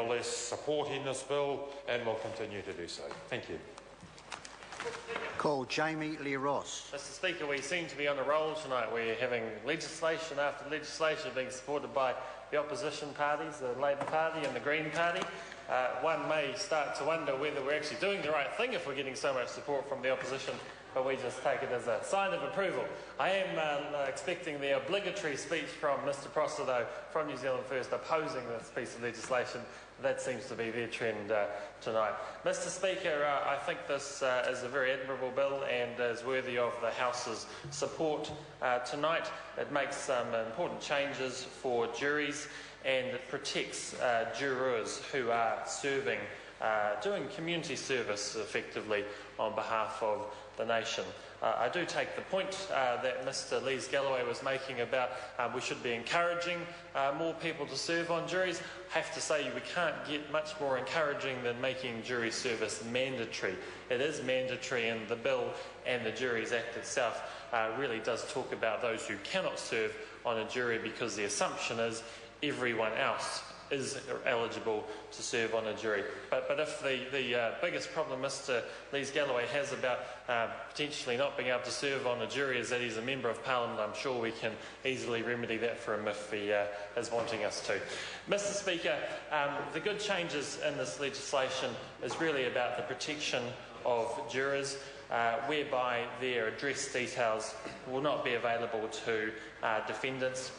nevertheless supporting this bill and will continue to do so. Thank you. Call Jami-Lee. Mr. Speaker, we seem to be on a roll tonight. We're having legislation after legislation being supported by the opposition parties, the Labour Party and the Green Party. One may start to wonder whether we're actually doing the right thing if we're getting so much support from the opposition, but we just take it as a sign of approval. I am expecting the obligatory speech from Mr Prosser, though, from New Zealand First, opposing this piece of legislation. That seems to be their trend tonight. Mr Speaker, I think this is a very admirable bill and is worthy of the House's support tonight. It makes some important changes for juries and it protects jurors who are serving, doing community service effectively on behalf of the nation. I do take the point that Mr Lees-Galloway was making about we should be encouraging more people to serve on juries. I have to say we can't get much more encouraging than making jury service mandatory. It is mandatory in the bill, and the Juries Act itself really does talk about those who cannot serve on a jury because the assumption is everyone else is eligible to serve on a jury. But if the biggest problem Mr Lees-Galloway has about potentially not being able to serve on a jury is that he's a Member of Parliament, I'm sure we can easily remedy that for him if he is wanting us to. Mr Speaker, the good changes in this legislation is really about the protection of jurors, whereby their address details will not be available to defendants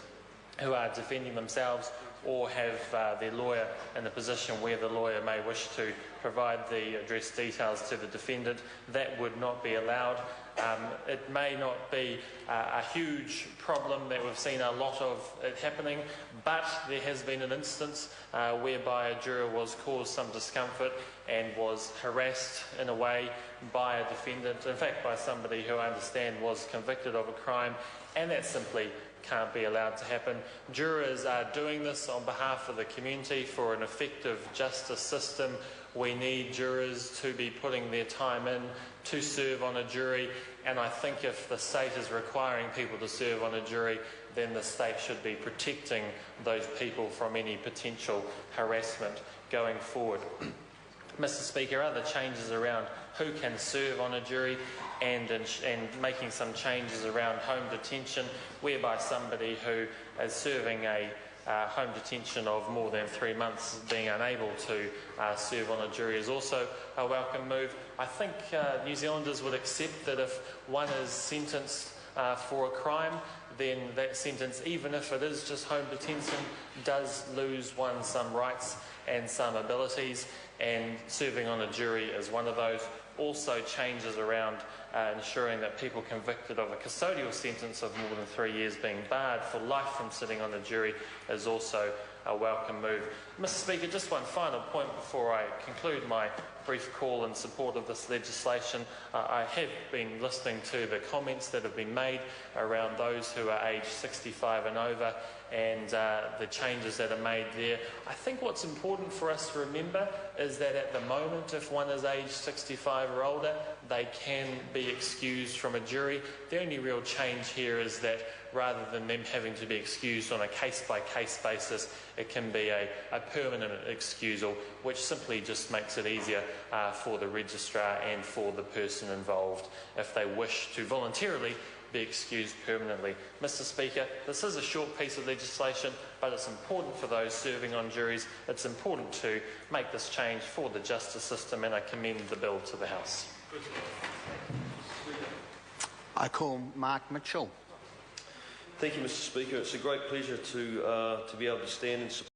who are defending themselves or have their lawyer in a position where the lawyer may wish to provide the address details to the defendant. That would not be allowed. It may not be a huge problem that we've seen a lot of it happening, but there has been an instance whereby a juror was caused some discomfort and was harassed in a way by a defendant, in fact by somebody who I understand was convicted of a crime, and that simply can't be allowed to happen. Jurors are doing this on behalf of the community for an effective justice system. We need jurors to be putting their time in to serve on a jury, and I think if the state is requiring people to serve on a jury, then the state should be protecting those people from any potential harassment going forward. Mr Speaker, other changes around who can serve on a jury and making some changes around home detention, whereby somebody who is serving a home detention of more than 3 months being unable to serve on a jury is also a welcome move. I think New Zealanders would accept that if one is sentenced for a crime, then that sentence, even if it is just home detention, does lose one some rights and some abilities, and serving on a jury is one of those. Also changes around ensuring that people convicted of a custodial sentence of more than 3 years being barred for life from sitting on a jury is also a welcome move. Mr Speaker, just one final point before I conclude my brief call in support of this legislation. I have been listening to the comments that have been made around those who are aged 65 and over and the changes that are made there. I think what's important for us to remember is that at the moment, if one is aged 65 or older, they can be excused from a jury. The only real change here is that rather than them having to be excused on a case-by-case basis, it can be a permanent excusal, which simply just makes it easier for the registrar and for the person involved if they wish to voluntarily be excused permanently. Mr Speaker, this is a short piece of legislation, but it's important for those serving on juries. It's important to make this change for the justice system, and I commend the bill to the House. I call Mark Mitchell. Thank you, Mr Speaker. It's a great pleasure to be able to stand and support